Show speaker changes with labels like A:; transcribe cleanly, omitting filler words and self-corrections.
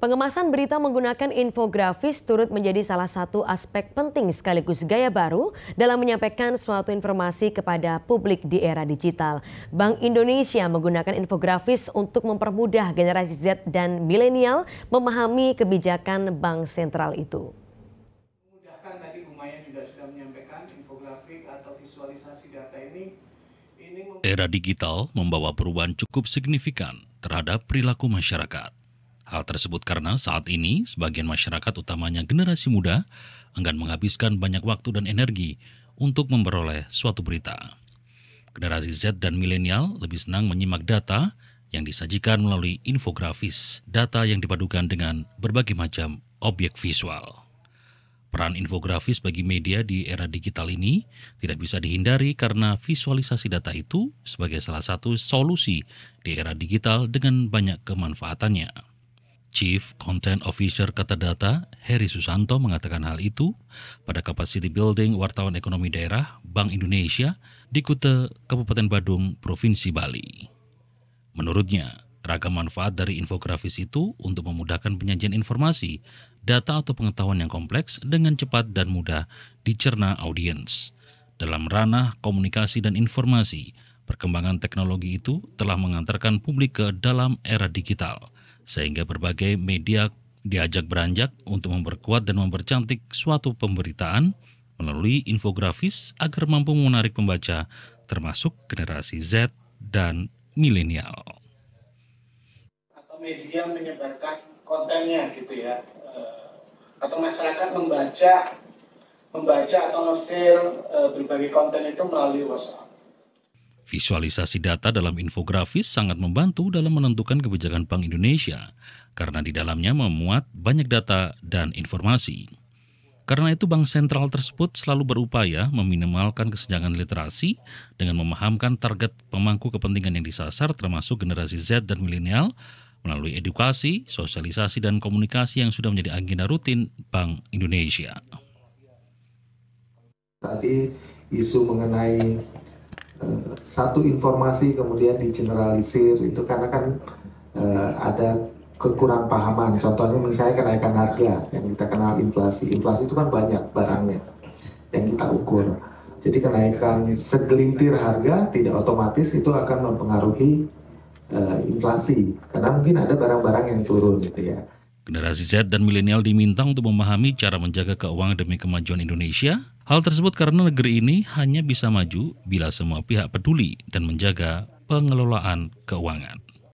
A: Pengemasan berita menggunakan infografis turut menjadi salah satu aspek penting sekaligus gaya baru dalam menyampaikan suatu informasi kepada publik di era digital. Bank Indonesia menggunakan infografis untuk mempermudah generasi Z dan milenial memahami kebijakan bank sentral itu.
B: Tadi Bu Maya juga sudah menyampaikan infografik atau visualisasi data ini
C: era digital membawa perubahan cukup signifikan terhadap perilaku masyarakat. Hal tersebut karena saat ini sebagian masyarakat utamanya generasi muda enggan menghabiskan banyak waktu dan energi untuk memperoleh suatu berita. Generasi Z dan milenial lebih senang menyimak data yang disajikan melalui infografis, data yang dipadukan dengan berbagai macam objek visual. Peran infografis bagi media di era digital ini tidak bisa dihindari karena visualisasi data itu sebagai salah satu solusi di era digital dengan banyak kemanfaatannya. Chief Content Officer Katadata, Heri Susanto mengatakan hal itu pada Capacity Building Wartawan Ekonomi Daerah Bank Indonesia di Kute, Kabupaten Badung, Provinsi Bali. Menurutnya, ragam manfaat dari infografis itu untuk memudahkan penyajian informasi, data atau pengetahuan yang kompleks dengan cepat dan mudah dicerna audiens. Dalam ranah komunikasi dan informasi, perkembangan teknologi itu telah mengantarkan publik ke dalam era digital, sehingga berbagai media diajak beranjak untuk memperkuat dan mempercantik suatu pemberitaan melalui infografis agar mampu menarik pembaca, termasuk generasi Z dan milenial.
B: Atau media menyebarkan kontennya gitu ya, atau masyarakat membaca atau nge-share berbagai konten itu melalui WhatsApp.
C: Visualisasi data dalam infografis sangat membantu dalam menentukan kebijakan Bank Indonesia karena di dalamnya memuat banyak data dan informasi. Karena itu Bank Sentral tersebut selalu berupaya meminimalkan kesenjangan literasi dengan memahamkan target pemangku kepentingan yang disasar termasuk generasi Z dan milenial melalui edukasi, sosialisasi, dan komunikasi yang sudah menjadi agenda rutin Bank Indonesia.
D: Tadi isu mengenai satu informasi kemudian digeneralisir itu karena kan ada kekurang pahaman. Contohnya misalnya kenaikan harga yang kita kenal inflasi. Inflasi itu kan banyak barangnya yang kita ukur. Jadi kenaikan segelintir harga tidak otomatis itu akan mempengaruhi inflasi karena mungkin ada barang-barang yang turun gitu ya.
C: Generasi Z dan milenial diminta untuk memahami cara menjaga keuangan demi kemajuan Indonesia. Hal tersebut karena negeri ini hanya bisa maju bila semua pihak peduli dan menjaga pengelolaan keuangan.